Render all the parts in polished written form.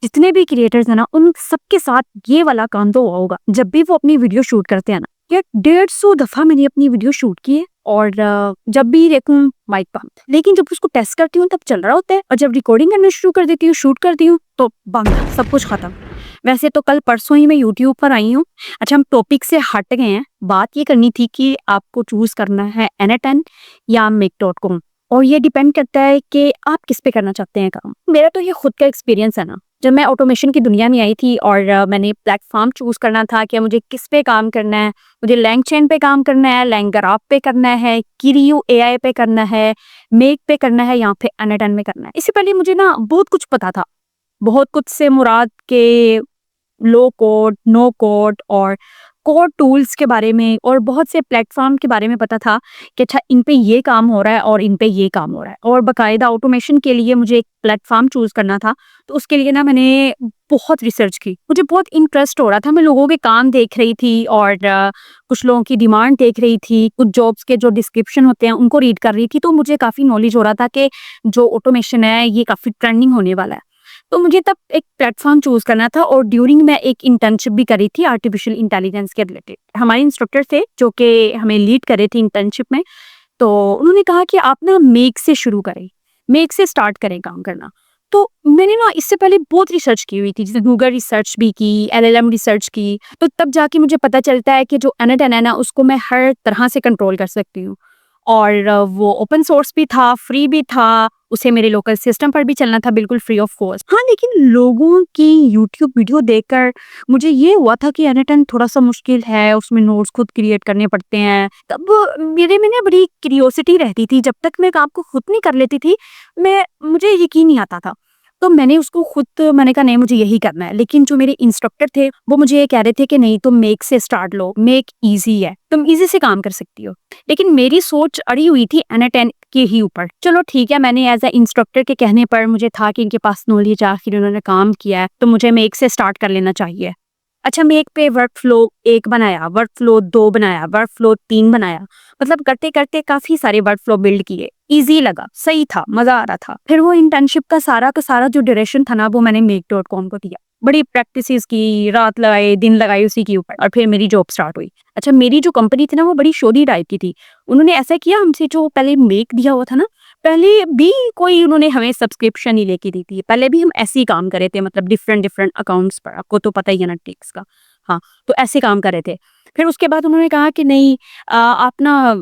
जितने भी क्रिएटर्स हैं ना, उन सबके साथ ये वाला काम तो हुआ होगा। जब भी वो अपनी वीडियो शूट करते हैं ना, यार 150 दफा मैंने अपनी वीडियो शूट की है और जब भी देखूं माइक बंद, लेकिन जब उसको टेस्ट करती हूँ तब चल रहा होता है, और जब रिकॉर्डिंग करना शुरू कर देती हूँ, शूट करती हूँ, तो बंद, सब कुछ खत्म। वैसे तो कल परसों ही मैं यूट्यूब पर आई हूँ। अच्छा, हम टॉपिक से हट गए हैं। बात ये करनी थी कि आपको चूज करना है N10 या make.com, और ये डिपेंड करता है कि आप किस पे करना चाहते हैं काम। मेरा तो ये खुद का एक्सपीरियंस है ना, जब मैं ऑटोमेशन की दुनिया में आई थी और मैंने प्लेटफॉर्म चूज करना था कि मुझे किस पे काम करना है। मुझे लैंगचेन पे काम करना है, लैंगग्राफ पे करना है, किरियो AI पे करना है, मेक पे करना है, यहाँ पे N10 में करना है। इससे पहले मुझे ना बहुत कुछ पता था। बहुत कुछ से मुराद के लो कोड, नो कोड और कोड टूल्स के बारे में, और बहुत से प्लेटफॉर्म के बारे में पता था कि अच्छा इन पे ये काम हो रहा है और इन पे ये काम हो रहा है। और बाकायदा ऑटोमेशन के लिए मुझे एक प्लेटफॉर्म चूज करना था, तो उसके लिए ना मैंने बहुत रिसर्च की। मुझे बहुत इंटरेस्ट हो रहा था, मैं लोगों के काम देख रही थी और कुछ लोगों की डिमांड देख रही थी, कुछ जॉब्स के जो डिस्क्रिप्शन होते हैं उनको रीड कर रही थी, तो मुझे काफ़ी नॉलेज हो रहा था कि जो ऑटोमेशन है ये काफ़ी ट्रेंडिंग होने वाला है। तो मुझे तब एक प्लेटफॉर्म चूज करना था, और ड्यूरिंग मैं एक इंटर्नशिप भी करी थी आर्टिफिशियल इंटेलिजेंस के रिलेटेड। हमारे इंस्ट्रक्टर थे जो कि हमें लीड करे थे इंटर्नशिप में, तो उन्होंने कहा कि आप ना मेक से शुरू करें, मेक से स्टार्ट करें काम करना। तो मैंने ना इससे पहले बहुत रिसर्च की हुई थी, जैसे गूगल रिसर्च भी की, LLM रिसर्च की, तो तब जाके मुझे पता चलता है कि जो N10 है ना, उसको मैं हर तरह से कंट्रोल कर सकती हूँ। और वो ओपन सोर्स भी था, फ्री भी था, उसे मेरे लोकल सिस्टम पर भी चलना था बिल्कुल फ्री ऑफ कॉस्ट। हाँ, लेकिन लोगों की यूट्यूब वीडियो देखकर मुझे ये हुआ था कि N10 थोड़ा-सा मुश्किल है, उसमें नोट्स खुद क्रिएट करने पड़ते हैं। तब मेरे में ना बड़ी क्यूरियोसिटी रहती थी, जब तक मैं काम को खुद नहीं कर लेती थी, मुझे यकीन नहीं आता था। तो मैंने कहा नहीं, मुझे यही करना है। लेकिन जो मेरे इंस्ट्रक्टर थे, वो मुझे ये कह रहे थे कि नहीं, तुम मेक से स्टार्ट लो, मेक ईज़ी है, तुम ईज़ी से काम कर सकती हो। लेकिन मेरी सोच अड़ी हुई थी N10 के ही ऊपर। चलो ठीक है, मैंने एज़ अ इंस्ट्रक्टर के कहने पर मुझे था कि इनके पास नॉलेज है, आखिर उन्होंने काम किया है, तो मुझे मेक से स्टार्ट कर लेना चाहिए। अच्छा, मेक पे वर्क फ्लो 1 बनाया, वर्क फ्लो 2 बनाया, वर्क फ्लो 3 बनाया, मतलब करते-करते काफ़ी सारे वर्क फ्लो बिल्ड किए। ईज़ी लगा, सही था, मज़ा आ रहा था। फिर वो इंटर्नशिप का सारा जो ड्यूरेशन था ना, वो मैंने make.com को दिया। बड़ी प्रैक्टिसेस की, रात लगाई, दिन लगाई उसी के ऊपर, और फिर मेरी जॉब स्टार्ट हुई। अच्छा, मेरी जो कंपनी थी ना, वो बड़ी शोधी टाइप की थी। उन्होंने ऐसा किया हमसे, जो पहले मेक दिया हुआ था ना, पहले भी कोई उन्होंने हमें सब्सक्रिप्शन ही लेके दी थी। पहले भी हम ऐसे ही काम कर रहे थे, मतलब डिफरेंट अकाउंट्स पर, आपको तो पता ही है ना टेक्स का। हाँ, तो ऐसे काम कर रहे थे। फिर उसके बाद उन्होंने कहा कि नहीं, आप ना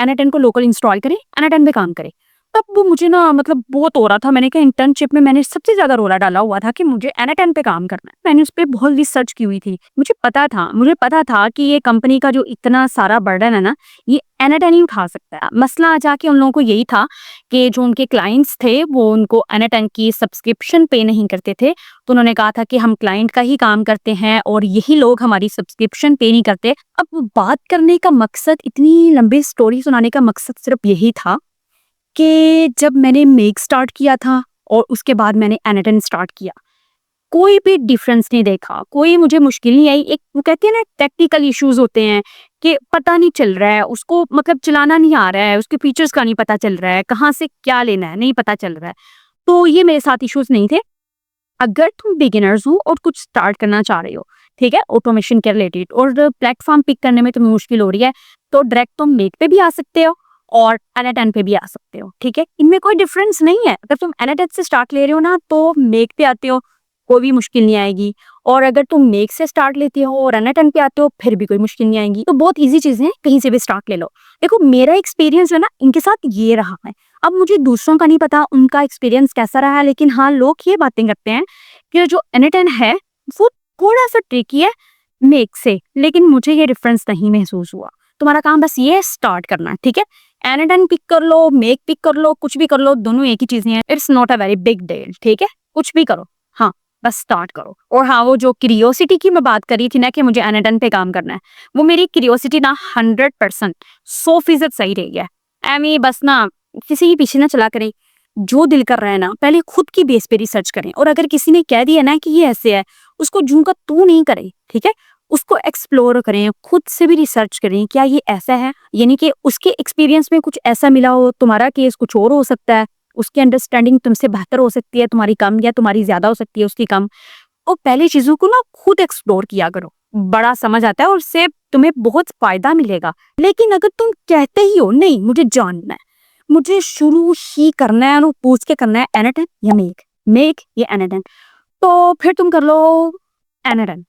N10 को लोकल इंस्टॉल करें, N10 पे काम करें। तब वो मुझे ना मतलब बहुत हो रहा था। मैंने कहा इंटर्नशिप में मैंने सबसे ज़्यादा रोला डाला हुआ था कि मुझे N10 पे काम करना है। मैंने उस पे बहुत रिसर्च की हुई थी। मुझे पता था कि ये कंपनी का जो इतना सारा बर्डन है ना, ये N10 ही उठा सकता है। मसला आ जाके उन लोगों को यही था कि जो उनके क्लाइंट्स थे, वो उनको N10 की सब्सक्रिप्शन पे नहीं करते थे। तो उन्होंने कहा था कि हम क्लाइंट का ही काम करते हैं और यही लोग हमारी सब्सक्रिप्शन पे नहीं करते। अब बात करने का मकसद, इतनी लंबी स्टोरी सुनाने का मकसद सिर्फ यही था कि जब मैंने मेक स्टार्ट किया था और उसके बाद मैंने N10 स्टार्ट किया, कोई भी डिफरेंस नहीं देखा, कोई मुझे मुश्किल नहीं आई। एक वो कहते हैं ना, टेक्निकल इश्यूज होते हैं कि पता नहीं चल रहा है उसको, मतलब चलाना नहीं आ रहा है, उसके फीचर्स का नहीं पता चल रहा है, कहाँ से क्या लेना है नहीं पता चल रहा है। तो ये मेरे साथ इश्यूज नहीं थे। अगर तुम बिगिनर्स हो और कुछ स्टार्ट करना चाह रहे हो, ठीक है, ऑटोमेशन के रिलेटेड, और प्लेटफॉर्म पिक करने में तुम्हें मुश्किल हो रही है, तो डायरेक्ट तुम मेक पे भी आ सकते हो और N10 पे भी आ सकते हो। ठीक है, इनमें कोई डिफरेंस नहीं है। अगर तुम N10 से स्टार्ट ले रहे हो ना, तो मेक पे आते हो, कोई भी मुश्किल नहीं आएगी। और अगर तुम मेक से स्टार्ट लेते हो और N10 पे आते हो, फिर भी कोई मुश्किल नहीं आएगी। तो बहुत ईजी चीजें हैं, कहीं से भी स्टार्ट ले लो। देखो, मेरा एक्सपीरियंस है ना इनके साथ ये रहा है। अब मुझे दूसरों का नहीं पता उनका एक्सपीरियंस कैसा रहा है, लेकिन हाँ, लोग ये बातें करते हैं कि जो N10 है वो थोड़ा सा ट्रिकी है मेक से, लेकिन मुझे ये डिफरेंस नहीं महसूस हुआ। तुम्हारा काम बस ये है स्टार्ट करना, ठीक है। N10 पिक कर लो, मेक पिक कर लो, कुछ भी कर लो, दोनों एक ही चीजें हैं। It's not a very big deal, ठीक है, कुछ भी करो, हाँ, बस स्टार्ट करो। और हाँ, वो जो क्यूरियोसिटी की मैं बात करी थी ना कि मुझे N10 पे काम करना है, वो मेरी क्यूरियोसिटी ना 100%, 100% सही रही है। एमी बस ना किसी के पीछे ना चला करें। जो दिल कर रहा है ना, पहले खुद की बेस पे रिसर्च करें, और अगर किसी ने कह दिया ना कि ये ऐसे है, उसको जूं का तू नहीं करें, ठीक है। उसको एक्सप्लोर करें, खुद से भी रिसर्च करें, क्या ये ऐसा है, यानी कि उसके एक्सपीरियंस में कुछ ऐसा मिला हो, तुम्हारा केस कुछ और हो सकता है। उसकी अंडरस्टैंडिंग तुमसे बेहतर हो सकती है, तुम्हारी कम, या तुम्हारी ज़्यादा हो सकती है उसकी कम। तो पहले चीज़ों को ना खुद एक्सप्लोर किया करो, बड़ा समझ आता है और उससे तुम्हें बहुत फ़ायदा मिलेगा। लेकिन अगर तुम कहते ही हो नहीं मुझे जानना है, मुझे शुरू ही करना है और पूछ के करना है एनाटॉमी या मेक या एनाटॉमी, तो फिर तुम कर लो एनाटॉमी।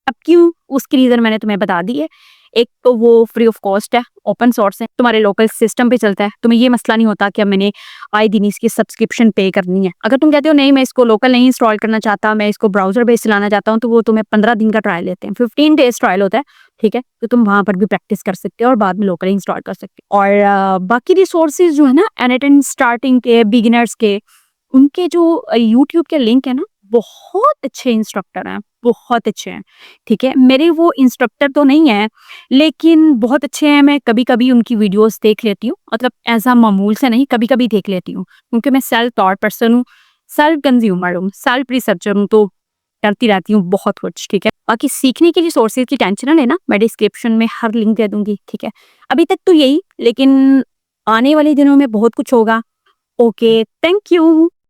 अब क्यों, उसकी रीज़न मैंने तुम्हें बता दी है। एक तो वो फ्री ऑफ कॉस्ट है, ओपन सोर्स है, तुम्हारे लोकल सिस्टम पे चलता है, तुम्हें ये मसला नहीं होता कि अब मैंने आए दिन इसकी सब्सक्रिप्शन पे करनी है। अगर तुम कहते हो नहीं मैं इसको लोकल नहीं इंस्टॉल करना चाहता, मैं इसको ब्राउजर बेस चलाना चाहता हूँ, तो वो तुम्हें 15 दिन का ट्रायल देते हैं, 15 डेज ट्रायल होता है, ठीक है। तो तुम वहाँ पर भी प्रैक्टिस कर सकते हो और बाद में लोकल इंस्टॉल कर सकते हो। और बाकी रिसोर्सेज जो है ना एनाटॉमी स्टार्टिंग के, बिगिनर्स के, उनके जो यूट्यूब के लिंक है ना, बहुत अच्छे इंस्ट्रक्टर हैं, बहुत अच्छे हैं, ठीक है। मेरे वो इंस्ट्रक्टर तो नहीं है लेकिन बहुत अच्छे हैं, मैं कभी कभी उनकी वीडियोस देख लेती हूँ, मतलब एज अ मामूल से नहीं, कभी कभी देख लेती हूँ, क्योंकि मैं सेल्फ टॉट पर्सन हूँ, सेल्फ कंज्यूमर हूँ, सेल्फ रिसर्चर हूँ, तो करती रहती हूँ बहुत कुछ, ठीक है। बाकी सीखने की रिसोर्सेज की टेंशन ना लेना, मैं डिस्क्रिप्शन में हर लिंक दे दूंगी, ठीक है। अभी तक तो यही, लेकिन आने वाले दिनों में बहुत कुछ होगा। Okay, thank you.